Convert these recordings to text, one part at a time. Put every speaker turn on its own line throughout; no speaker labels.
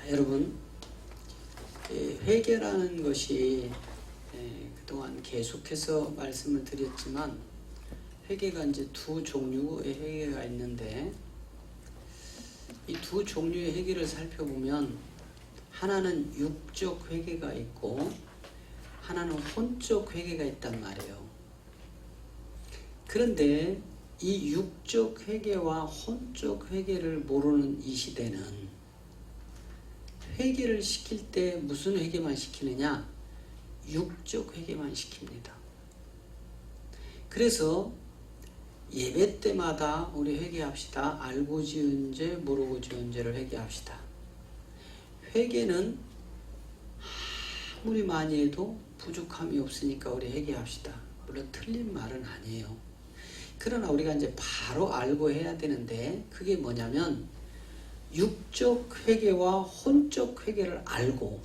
여러분, 회개라는 것이 그동안 계속해서 말씀을 드렸지만 회개가 이제 두 종류의 회개가 있는데 이 두 종류의 회개를 살펴보면 하나는 육적 회개가 있고 하나는 혼적 회개가 있단 말이에요. 그런데 이 육적 회개와 혼적 회개를 모르는 이 시대는 회개를 시킬 때 무슨 회개만 시키느냐? 육적 회개만 시킵니다. 그래서 예배 때마다 우리 회개합시다. 알고 지은 죄, 모르고 지은 죄를 회개합시다. 회개는 아무리 많이 해도 부족함이 없으니까 우리 회개합시다. 물론 틀린 말은 아니에요. 그러나 우리가 이제 바로 알고 해야 되는데 그게 뭐냐면 육적 회개와 혼적 회개를 알고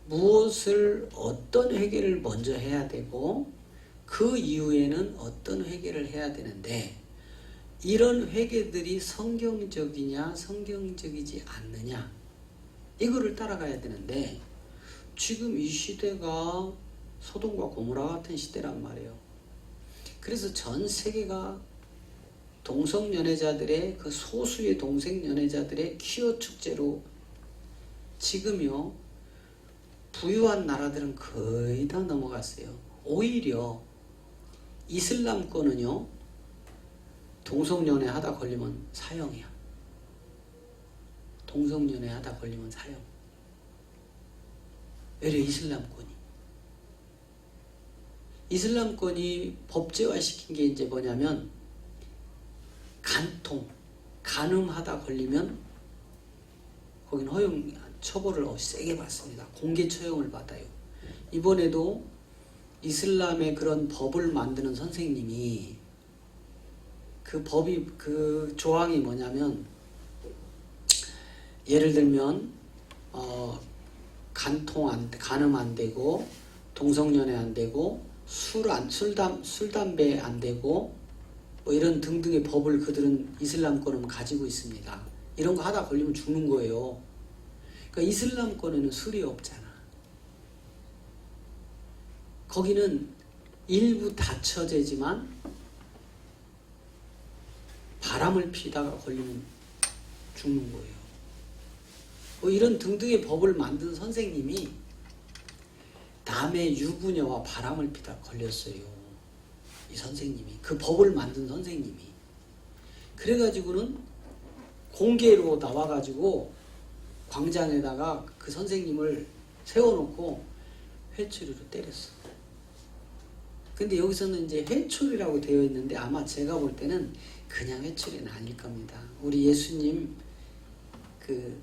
무엇을 어떤 회개를 먼저 해야 되고 그 이후에는 어떤 회개를 해야 되는데 이런 회개들이 성경적이냐 성경적이지 않느냐 이거를 따라가야 되는데 지금 이 시대가 소돔과 고모라 같은 시대란 말이에요. 그래서 전 세계가 동성연애자들의 그 소수의 동성연애자들의 퀴어 축제로 지금요 부유한 나라들은 거의 다 넘어갔어요. 오히려 이슬람권은요 동성연애 하다 걸리면 사형이야. 동성연애 하다 걸리면 사형. 왜래 이슬람권이 법제화 시킨 게 이제 뭐냐면 간음하다 걸리면 거긴 허용 처벌을 세게 받습니다. 공개 처형을 받아요. 이번에도 이슬람의 그런 법을 만드는 선생님이 그 조항이 뭐냐면 예를 들면 간음 안 되고 동성연애 안 되고 술 담배 안 되고 뭐 이런 등등의 법을 그들은 이슬람권은 가지고 있습니다. 이런 거 하다 걸리면 죽는 거예요. 그러니까 이슬람권에는 술이 없잖아. 거기는 일부 다처제지만 바람을 피다가 걸리면 죽는 거예요. 뭐 이런 등등의 법을 만든 선생님이 남의 유부녀와 바람을 피다 걸렸어요. 이 선생님이. 그 법을 만든 선생님이. 그래가지고는 공개로 나와가지고 광장에다가 그 선생님을 세워놓고 회초리로 때렸어. 근데 여기서는 이제 회초리라고 되어 있는데 아마 제가 볼 때는 그냥 회초리는 아닐 겁니다. 우리 예수님 그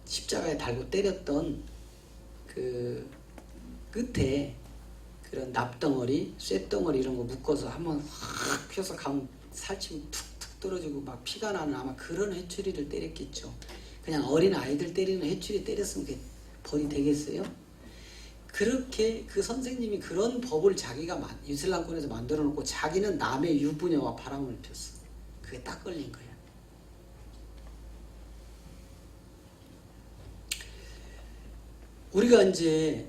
십자가에 달고 때렸던 그 끝에 그런 납덩어리, 쇳덩어리 이런 거 묶어서 한번 확 펴서 가면 살치면 툭툭 떨어지고 막 피가 나는 아마 그런 회초리를 때렸겠죠. 그냥 어린 아이들 때리는 회초리 때렸으면 그게 벌이 되겠어요? 그렇게 그 선생님이 그런 법을 자기가 이슬람권에서 만들어 놓고 자기는 남의 유부녀와 바람을 폈어. 그게 딱 걸린 거야. 우리가 이제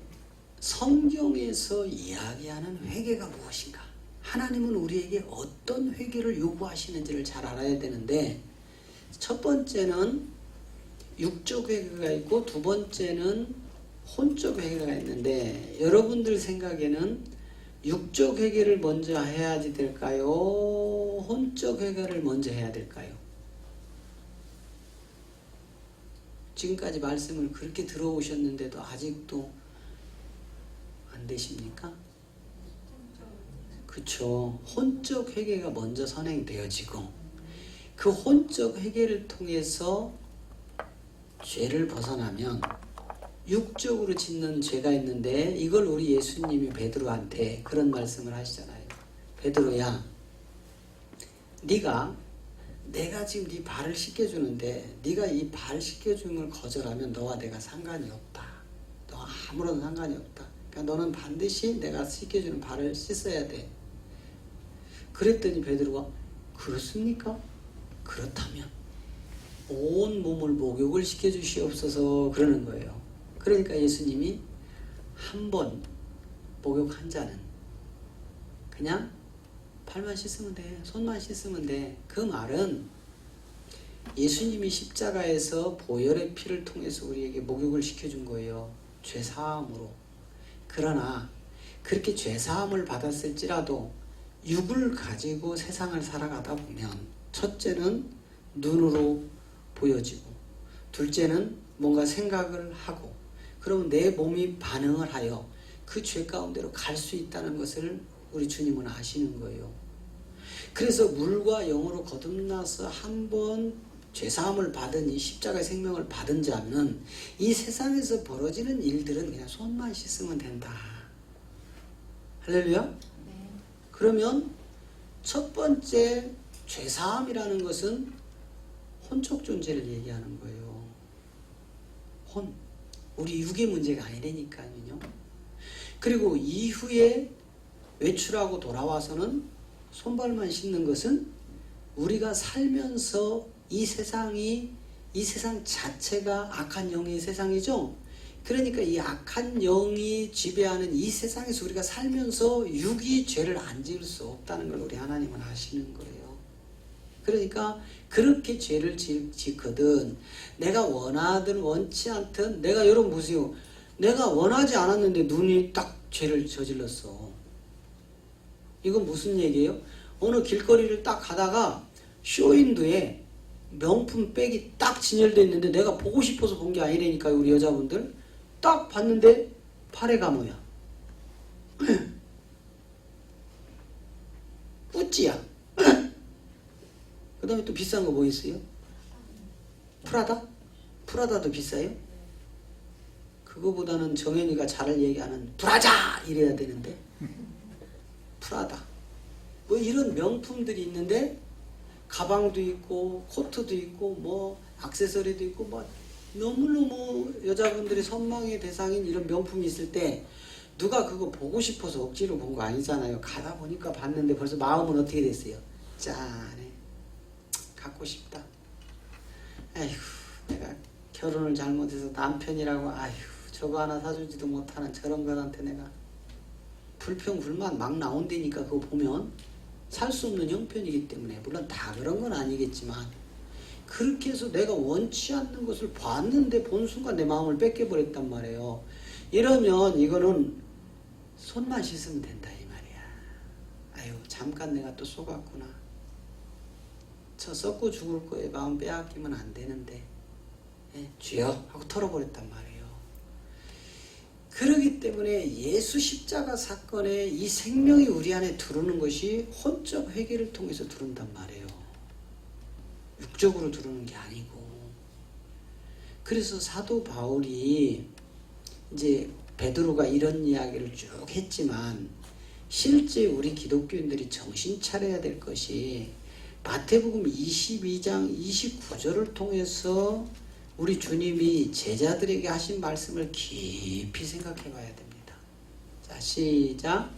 성경에서 이야기하는 회개가 무엇인가? 하나님은 우리에게 어떤 회개를 요구하시는지를 잘 알아야 되는데 첫 번째는 육적 회개가 있고 두 번째는 혼적 회개가 있는데 여러분들 생각에는 육적 회개를 먼저 해야지 될까요? 혼적 회개를 먼저 해야 될까요? 지금까지 말씀을 그렇게 들어오셨는데도 아직도 안 되십니까? 그쵸. 혼적 회개가 먼저 선행되어지고 그 혼적 회개를 통해서 죄를 벗어나면 육적으로 짓는 죄가 있는데 이걸 우리 예수님이 베드로한테 그런 말씀을 하시잖아요. 베드로야, 내가 지금 네 발을 씻겨주는데 네가 이 발 씻겨줌을 거절하면 너와 내가 상관이 없다. 너와 아무런 상관이 없다. 그러니까 너는 반드시 내가 씻겨주는 발을 씻어야 돼. 그랬더니 베드로가 그렇습니까? 그렇다면 온 몸을 목욕을 시켜주시옵소서 그러는 거예요. 그러니까 예수님이 한 번 목욕한 자는 그냥 발만 씻으면 돼, 손만 씻으면 돼. 그 말은 예수님이 십자가에서 보혈의 피를 통해서 우리에게 목욕을 시켜준 거예요. 죄사함으로. 그러나 그렇게 죄사함을 받았을지라도 육을 가지고 세상을 살아가다 보면 첫째는 눈으로 보여지고 둘째는 뭔가 생각을 하고 그러면 내 몸이 반응을 하여 그 죄 가운데로 갈 수 있다는 것을 우리 주님은 아시는 거예요. 그래서 물과 영으로 거듭나서 한번 죄사함을 받은 이 십자가의 생명을 받은 자는 이 세상에서 벌어지는 일들은 그냥 손만 씻으면 된다. 할렐루야? 네. 그러면 첫 번째 죄사함이라는 것은 혼적 존재를 얘기하는 거예요. 혼. 우리 육의 문제가 아니라니까요. 그리고 이후에 외출하고 돌아와서는 손발만 씻는 것은 우리가 살면서 이 세상 자체가 악한 영의 세상이죠. 그러니까 이 악한 영이 지배하는 이 세상에서 우리가 살면서 육이 죄를 안 지을 수 없다는 걸 우리 하나님은 아시는 거예요. 그러니까 그렇게 죄를 짓거든 내가 원하든 원치 않든 내가 여러분 보세요. 내가 원하지 않았는데 눈이 딱 죄를 저질렀어. 이건 무슨 얘기예요? 어느 길거리를 딱 가다가 쇼윈도에 명품 백이 딱 진열되어 있는데 내가 보고 싶어서 본 게 아니라니까요. 우리 여자분들 딱 봤는데 팔에 감어야. 꾸찌야. 그 다음에 또 비싼 거 뭐 있어요? 프라다? 프라다도 비싸요? 그거보다는 정현이가 잘 얘기하는 브라자! 이래야 되는데 프라다 뭐 이런 명품들이 있는데 가방도 있고 코트도 있고 뭐 액세서리도 있고 뭐 너무너무 여자분들이 선망의 대상인 이런 명품이 있을 때 누가 그거 보고 싶어서 억지로 본 거 아니잖아요. 가다 보니까 봤는데 벌써 마음은 어떻게 됐어요? 짠해. 갖고 싶다. 아이고 내가 결혼을 잘못해서 남편이라고 아이고 저거 하나 사주지도 못하는 저런 것한테 내가 불평불만 막 나온다니까 그거 보면 살 수 없는 형편이기 때문에 물론 다 그런 건 아니겠지만 그렇게 해서 내가 원치 않는 것을 봤는데 본 순간 내 마음을 뺏겨버렸단 말이에요. 이러면 이거는 손만 씻으면 된다 이 말이야. 아유 잠깐 내가 또 속았구나. 저 썩고 죽을 거에 마음 빼앗기면 안 되는데 주여 하고 털어버렸단 말이에요. 그렇기 때문에 예수 십자가 사건에 이 생명이 우리 안에 들어오는 것이 혼적 회개를 통해서 들어온단 말이에요. 육적으로 들어오는 게 아니고. 그래서 사도 바울이 이제 베드로가 이런 이야기를 쭉 했지만 실제 우리 기독교인들이 정신 차려야 될 것이 마태복음 22장 29절을 통해서 우리 주님이 제자들에게 하신 말씀을 깊이 생각해 봐야 됩니다. 자, 시작.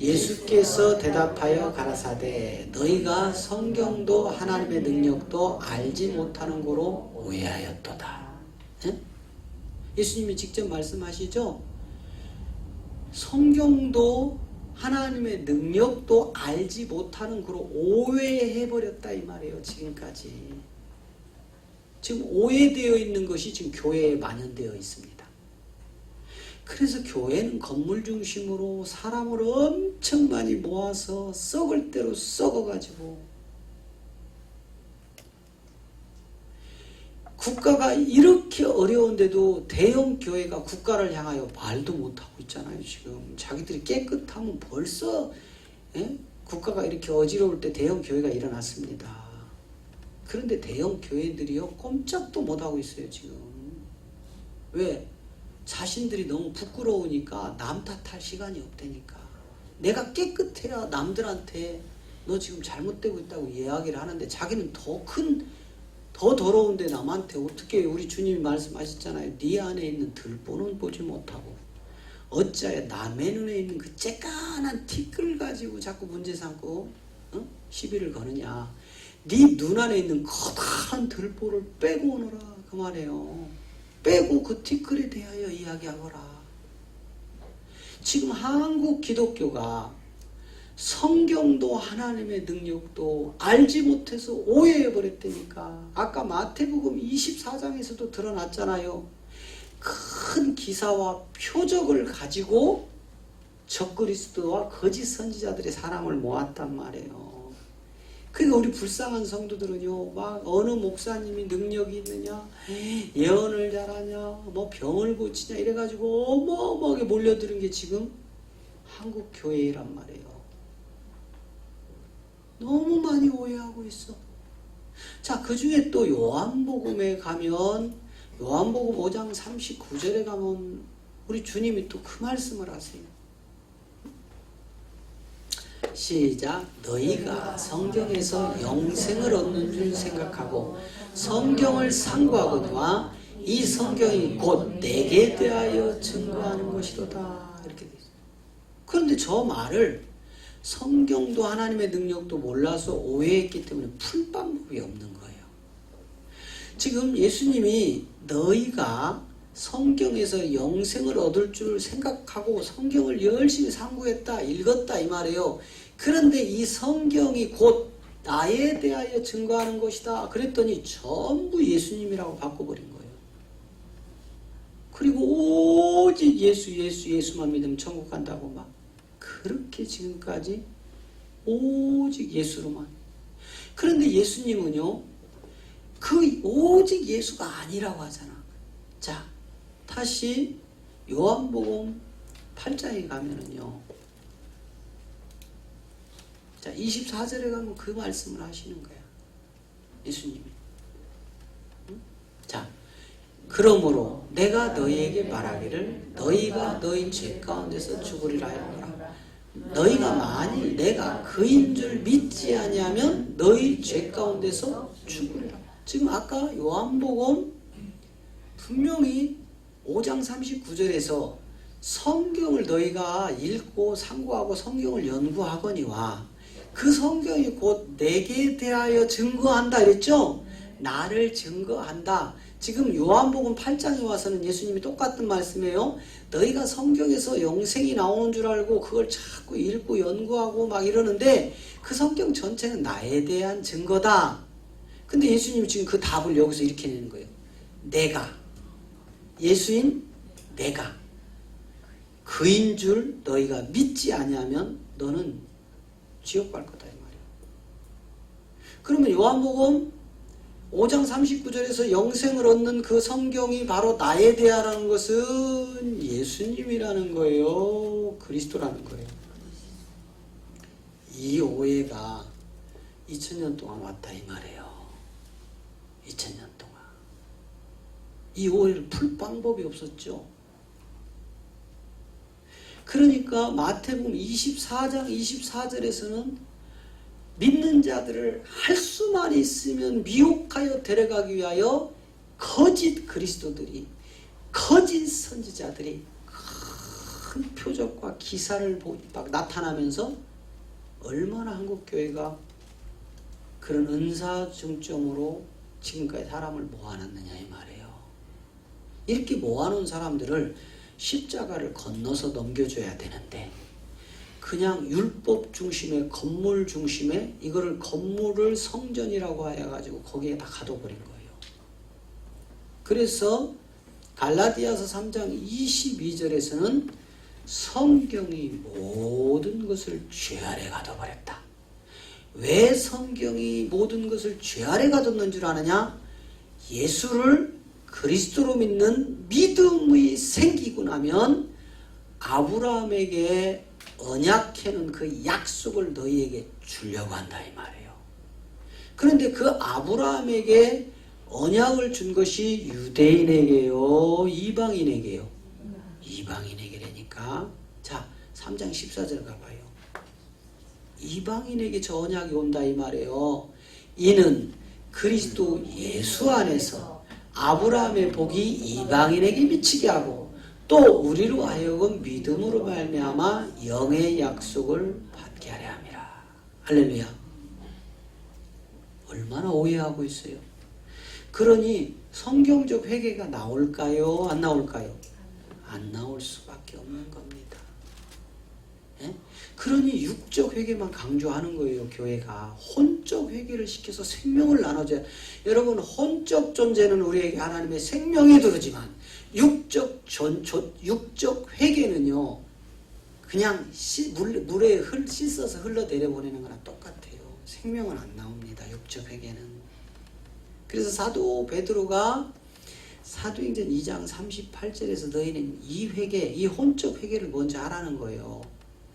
예수께서 대답하여 가라사대 너희가 성경도 하나님의 능력도 알지 못하는 거로 오해하였도다. 예? 예수님이 직접 말씀하시죠. 성경도 하나님의 능력도 알지 못하는 거로 오해해버렸다 이 말이에요. 지금까지. 지금 오해되어 있는 것이 지금 교회에 만연되어 있습니다. 그래서 교회는 건물 중심으로 사람을 엄청 많이 모아서 썩을 대로 썩어가지고 국가가 이렇게 어려운데도 대형 교회가 국가를 향하여 말도 못하고 있잖아요. 지금 자기들이 깨끗하면 벌써 국가가 이렇게 어지러울 때 대형 교회가 일어났습니다. 그런데 대형 교회들이요 꼼짝도 못하고 있어요 지금. 왜? 자신들이 너무 부끄러우니까 남 탓할 시간이 없다니까. 내가 깨끗해야 남들한테 너 지금 잘못되고 있다고 이야기를 하는데 자기는 더 더러운데 남한테 어떻게 우리 주님이 말씀하셨잖아요. 네 안에 있는 들보는 보지 못하고 어찌하여 남의 눈에 있는 그 쬐깐한 티끌 가지고 자꾸 문제 삼고 시비를 거느냐. 네 눈 안에 있는 커다란 들보를 빼고 오너라 그 말이에요. 빼고 그 티끌에 대하여 이야기하거라. 지금 한국 기독교가 성경도 하나님의 능력도 알지 못해서 오해해버렸다니까. 아까 마태복음 24장에서도 드러났잖아요. 큰 기사와 표적을 가지고 적그리스도와 거짓 선지자들의 사람을 모았단 말이에요. 그러니까 우리 불쌍한 성도들은요, 막 어느 목사님이 능력이 있느냐, 예언을 잘하냐, 뭐 병을 고치냐 이래가지고 어마어마하게 몰려드는 게 지금 한국 교회란 말이에요. 너무 많이 오해하고 있어. 자, 그 중에 또 요한복음에 가면, 요한복음 5장 39절에 가면 우리 주님이 또 그 말씀을 하세요. 시작. 너희가 성경에서 영생을 얻는 줄 생각하고 성경을 상고하거니와 이 성경이 곧 내게 대하여 증거하는 것이로다. 이렇게 돼 있어요. 그런데 저 말을 성경도 하나님의 능력도 몰라서 오해했기 때문에 풀 방법이 없는 거예요. 지금 예수님이 너희가 성경에서 영생을 얻을 줄 생각하고 성경을 열심히 상고했다, 읽었다 이 말이에요. 그런데 이 성경이 곧 나에 대하여 증거하는 것이다. 그랬더니 전부 예수님이라고 바꿔버린 거예요. 그리고 오직 예수만 믿으면 천국 간다고 막 그렇게 지금까지 오직 예수로만. 그런데 예수님은요, 그 오직 예수가 아니라고 하잖아. 자, 다시 요한복음 8장에 가면은요, 자 24절에 가면 그 말씀을 하시는 거야, 예수님이. 응? 자, 그러므로 내가 너희에게 말하기를 너희가 너희 죄 가운데서 죽으리라 하였노라. 너희가 만일 내가 그인 줄 믿지 아니하면 너희 죄 가운데서 죽으리라. 지금 아까 요한복음 분명히 5장 39절에서 성경을 너희가 읽고 상고하고 성경을 연구하거니와 그 성경이 곧 내게 대하여 증거한다 이랬죠? 나를 증거한다. 지금 요한복음 8장에 와서는 예수님이 똑같은 말씀이에요. 너희가 성경에서 영생이 나오는 줄 알고 그걸 자꾸 읽고 연구하고 막 이러는데 그 성경 전체는 나에 대한 증거다. 근데 예수님이 지금 그 답을 여기서 이렇게 내는 거예요. 내가, 예수인 내가 그인 줄 너희가 믿지 아니하면 너는 지옥 갈 거다 이 말이에요. 그러면 요한복음 5장 39절에서 영생을 얻는 그 성경이 바로 나에 대하라는 것은 예수님이라는 거예요. 그리스도라는 거예요. 이 오해가 2000년 동안 왔다 이 말이에요. 2000년 동안. 이 오해를 풀 방법이 없었죠. 그러니까 마태복음 24장 24절에서는 믿는 자들을 할 수만 있으면 미혹하여 데려가기 위하여 거짓 그리스도들이, 거짓 선지자들이 큰 표적과 기사를 막 나타나면서 얼마나 한국교회가 그런 은사 중점으로 지금까지 사람을 모아놨느냐 이 말이에요. 이렇게 모아놓은 사람들을 십자가를 건너서 넘겨줘야 되는데 그냥 율법 중심의 건물 중심의 이거를 건물을 성전이라고 해가지고 거기에 다 가둬버린 거예요. 그래서 갈라디아서 3장 22절에서는 성경이 모든 것을 죄 아래 가둬버렸다. 왜 성경이 모든 것을 죄 아래 가뒀는 줄 아느냐? 예수를 그리스도로 믿는 믿음이 생기고 나면 아브라함에게 언약해놓은 그 약속을 너희에게 주려고 한다 이 말이에요. 그런데 그 아브라함에게 언약을 준 것이 유대인에게요, 이방인에게요? 이방인에게라니까. 자, 3장 14절 가봐요. 이방인에게 저 언약이 온다 이 말이에요. 이는 그리스도 예수 안에서 아브라함의 복이 이방인에게 미치게 하고 또 우리로 하여금 믿음으로 말미암아 영의 약속을 받게 하려 함이라. 할렐루야. 얼마나 오해하고 있어요. 그러니 성경적 회개가 나올까요? 안 나올까요? 안 나올 수밖에 없는 겁니다. 예? 그러니 육적 회개만 강조하는 거예요. 교회가 혼적 회개를 시켜서 생명을 나눠줘야. 여러분, 혼적 존재는 우리에게 하나님의 생명이 들어오지만 육적 회개는요, 그냥 물에 씻어서 흘러내려 보내는 거랑 똑같아요. 생명은 안 나옵니다. 육적 회개는. 그래서 사도 베드로가 사도행전 2장 38절에서 너희는 이 회개, 이 혼적 회개를 먼저 하라는 거예요.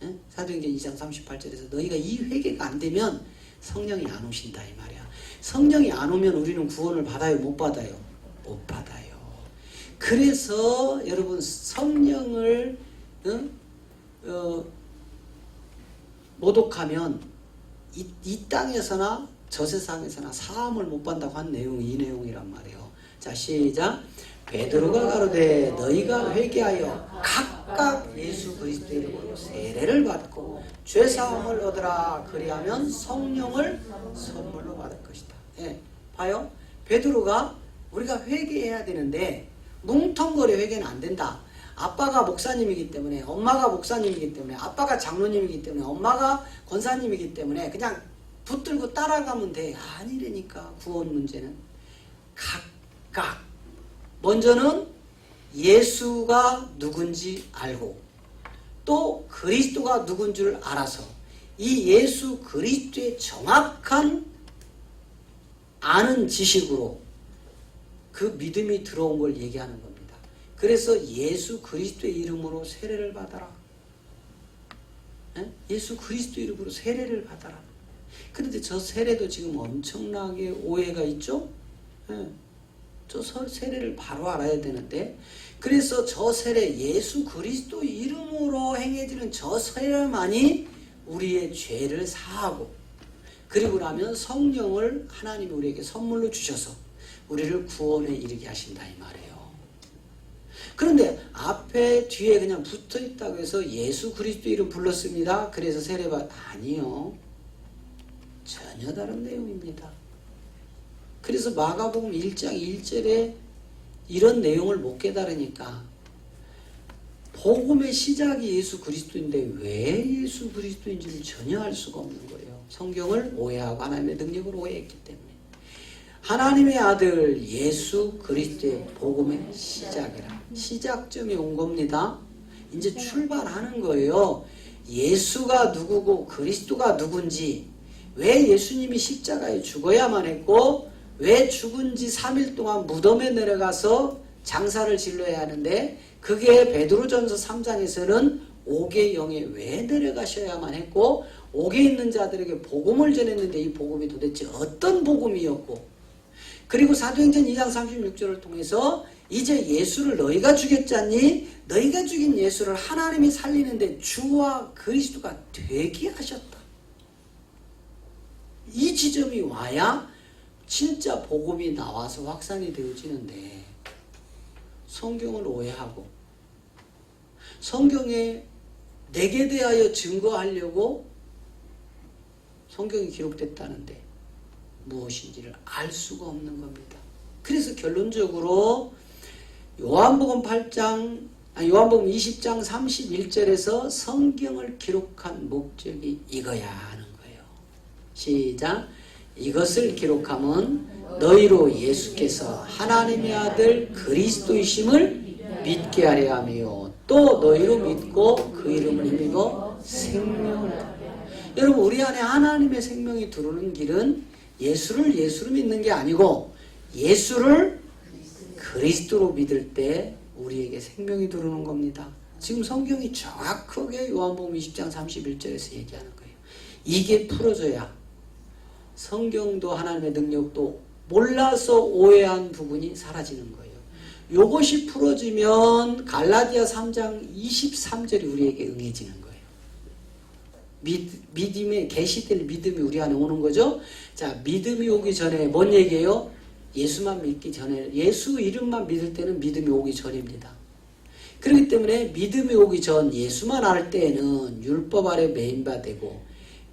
예? 사도행전 2장 38절에서 너희가 이 회개가 안 되면 성령이 안 오신다 이 말이야. 성령이 안 오면 우리는 구원을 받아요? 못 받아요? 못 받아요. 그래서 여러분 성령을 모독하면 이 땅에서나 저 세상에서나 사함을 못 받는다고 한 내용이 이 내용이란 말이에요. 자, 시작. 베드로가 가로되 너희가 회개하여 각각 예수 그리스도의 이름으로 세례를 받고 죄사함을 얻으라. 그리하면 성령을 선물로 받을 것이다. 예, 봐요. 베드로가 우리가 회개해야 되는데 뭉텅거려 회개는 안 된다. 아빠가 목사님이기 때문에, 엄마가 목사님이기 때문에, 아빠가 장로님이기 때문에, 엄마가 권사님이기 때문에 그냥 붙들고 따라가면 돼. 아니라니까. 구원 문제는 각각 먼저는 예수가 누군지 알고 또 그리스도가 누군 줄 알아서 이 예수 그리스도의 정확한 아는 지식으로 그 믿음이 들어온 걸 얘기하는 겁니다. 그래서 예수 그리스도의 이름으로 세례를 받아라. 예수 그리스도 이름으로 세례를 받아라. 그런데 저 세례도 지금 엄청나게 오해가 있죠? 저 세례를 바로 알아야 되는데, 그래서 저 세례, 예수 그리스도 이름으로 행해지는 저 세례만이 우리의 죄를 사하고, 그리고 나면 성령을 하나님이 우리에게 선물로 주셔서 우리를 구원에 이르게 하신다 이 말이에요. 그런데 앞에 뒤에 그냥 붙어 있다고 해서 예수 그리스도 이름 불렀습니다. 그래서 세례받 아니요. 전혀 다른 내용입니다. 그래서 마가복음 1장 1절에 이런 내용을 못 깨달으니까 복음의 시작이 예수 그리스도인데 왜 예수 그리스도인지를 전혀 알 수가 없는 거예요. 성경을 오해하고 하나님의 능력을 오해했기 때문에. 하나님의 아들 예수 그리스도의 복음의 시작이라. 시작점이 온 겁니다. 이제 출발하는 거예요. 예수가 누구고 그리스도가 누군지, 왜 예수님이 십자가에 죽어야만 했고 왜 죽은 지 3일 동안 무덤에 내려가서 장사를 질러야 하는데, 그게 베드로전서 3장에서는 옥의 영에 왜 내려가셔야만 했고 옥에 있는 자들에게 복음을 전했는데 이 복음이 도대체 어떤 복음이었고, 그리고 사도행전 2장 36절을 통해서 이제 예수를 너희가 죽였잖니, 너희가 죽인 예수를 하나님이 살리는데 주와 그리스도가 되게 하셨다. 이 지점이 와야 진짜 복음이 나와서 확산이 되어지는데, 성경을 오해하고 성경에 내게 대하여 증거하려고 성경이 기록됐다는데 무엇인지를 알 수가 없는 겁니다. 그래서 결론적으로 요한복음 20장 31절에서 성경을 기록한 목적이 이거야 하는 거예요. 시작. 이것을 기록함은 너희로 예수께서 하나님의 아들 그리스도이심을 믿게 하려 하며 또 너희로 믿고 그 이름을 힘입어 생명을 얻으려. 여러분, 우리 안에 하나님의 생명이 들어오는 길은 예수를 예수로 믿는 게 아니고 예수를 그리스도로 믿을 때 우리에게 생명이 들어오는 겁니다. 지금 성경이 정확하게 요한복음 20장 31절에서 얘기하는 거예요. 이게 풀어져야 성경도 하나님의 능력도 몰라서 오해한 부분이 사라지는 거예요. 이것이 풀어지면 갈라디아 3장 23절이 우리에게 응해지는 거예요. 믿음의 계시될 믿음이 우리 안에 오는 거죠. 자, 믿음이 오기 전에 뭔 얘기예요? 예수만 믿기 전에, 예수 이름만 믿을 때는 믿음이 오기 전입니다. 그렇기 때문에 믿음이 오기 전 예수만 알 때에는 율법 아래 매인바 되고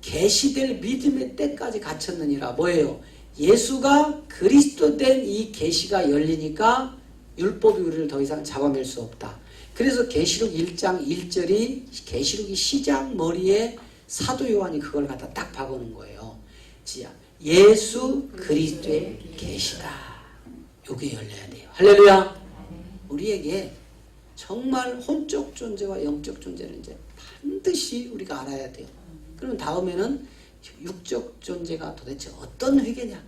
계시될 믿음의 때까지 갇혔느니라. 뭐예요? 예수가 그리스도 된 이 계시가 열리니까 율법이 우리를 더 이상 잡아낼 수 없다. 그래서 계시록 1장 1절이 계시록이 시작 머리에 사도 요한이 그걸 갖다 딱 박아놓은 거예요. 예수 그리스도의 계시다. 요게 열려야 돼요. 할렐루야. 우리에게 정말 혼적 존재와 영적 존재는 이제 반드시 우리가 알아야 돼요. 그러면 다음에는 육적 존재가 도대체 어떤 회개냐,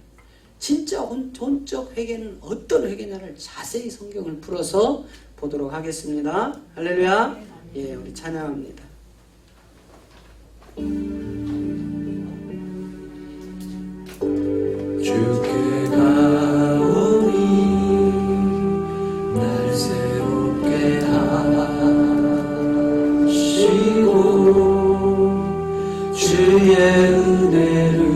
진짜 혼적 회개는 어떤 회개냐를 자세히 성경을 풀어서 보도록 하겠습니다. 할렐루야. 예, 우리 찬양합니다.
주께 가오니 날 새롭게 하시고 주의 은혜를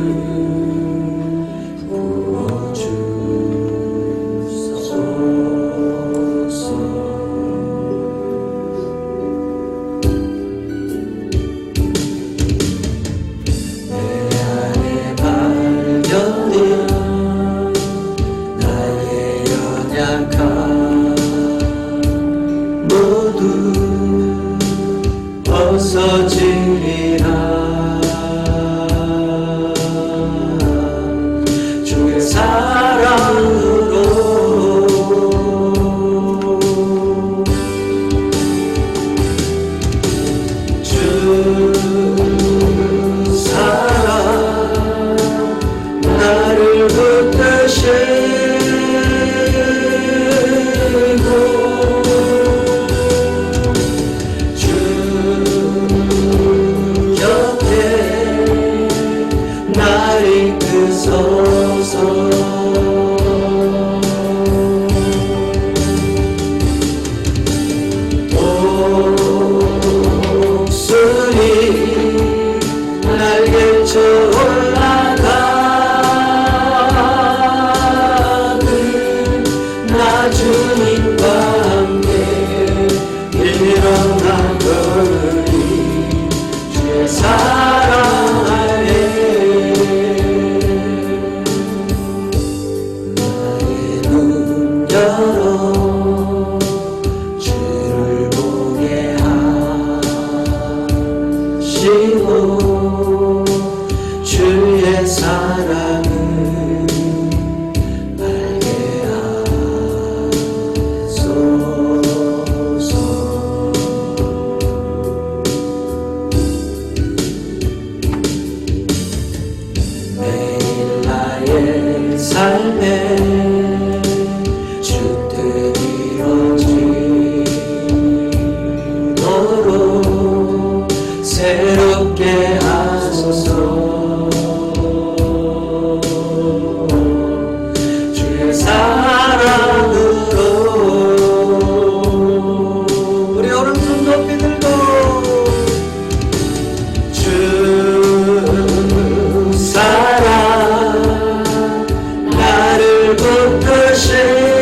벗어지리라. 주의 사랑으로 주 사랑 나를 붙드시고 주의 사랑을 알게 하소서. 매일 나의 삶에 주 뜻 이루어지도록 새롭게 하소서. 주의 사랑으로 우리 오른손 높이 들고 주 사랑 나를 붙드시고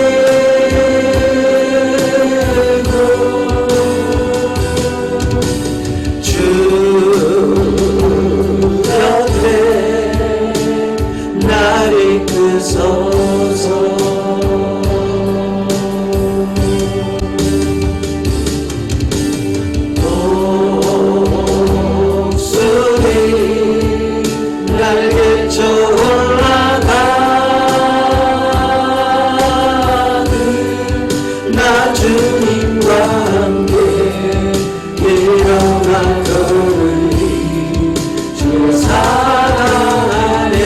이끄소서. 목소리 날개쳐 올라가는 나 주님과 함께 일어나더니 주의 사랑 안에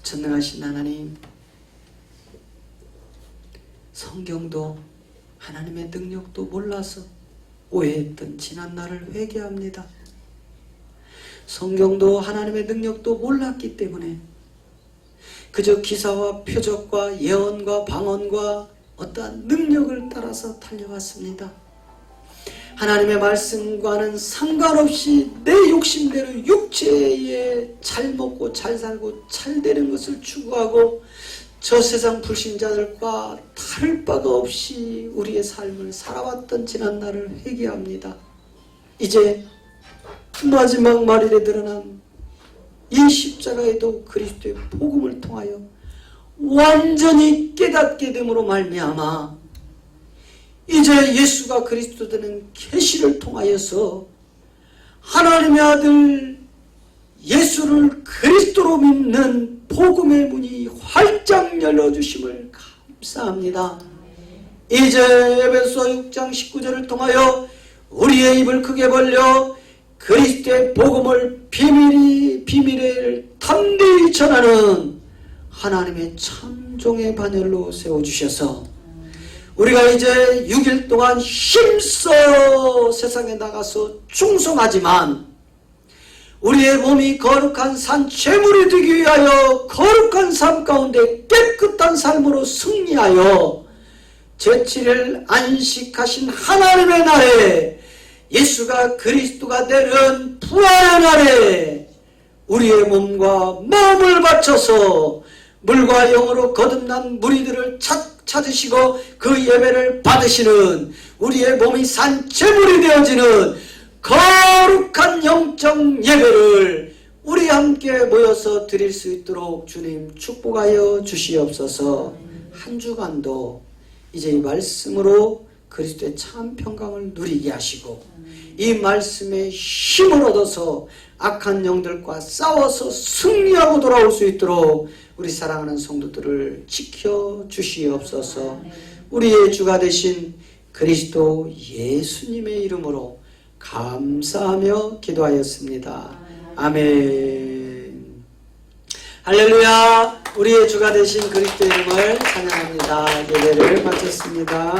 전능하신 하나님, 성경도 하나님의 능력도 몰라서 오해했던 지난 날을 회개합니다. 성경도 하나님의 능력도 몰랐기 때문에 그저 기사와 표적과 예언과 방언과 어떠한 능력을 따라서 달려왔습니다. 하나님의 말씀과는 상관없이 내 욕심대로 육체에 잘 먹고 잘 살고 잘 되는 것을 추구하고 저 세상 불신자들과 다를 바가 없이 우리의 삶을 살아왔던 지난 날을 회개합니다. 이제 마지막 말일에 드러난 이 십자가에도 그리스도의 복음을 통하여 완전히 깨닫게 됨으로 말미암아 이제 예수가 그리스도되는 계시를 통하여서 하나님의 아들 예수를 그리스도로 믿는 복음의 문이 활짝 열려주심을 감사합니다. 이제 에베소 6장 19절을 통하여 우리의 입을 크게 벌려 그리스도의 복음을 비밀을 담대히 전하는 하나님의 참종의 반열로 세워주셔서 우리가 이제 6일 동안 힘써 세상에 나가서 충성하지만 우리의 몸이 거룩한 산 제물이 되기 위하여 거룩한 삶 가운데 깨끗한 삶으로 승리하여 제7일 안식하신 하나님의 날에 예수가 그리스도가 되는 부활의 날에 우리의 몸과 마음을 바쳐서 물과 영으로 거듭난 무리들을 찾으시고 그 예배를 받으시는 우리의 몸이 산 제물이 되어지는 거룩한 영적 예배를 우리 함께 모여서 드릴 수 있도록 주님 축복하여 주시옵소서. 한 주간도 이제 이 말씀으로 그리스도의 참 평강을 누리게 하시고 이 말씀에 힘을 얻어서 악한 영들과 싸워서 승리하고 돌아올 수 있도록 우리 사랑하는 성도들을 지켜 주시옵소서. 우리의 주가 되신 그리스도 예수님의 이름으로 감사하며 기도하였습니다. 아멘. 할렐루야. 우리의 주가 되신 그리스도 이름을 찬양합니다. 예배를 마쳤습니다.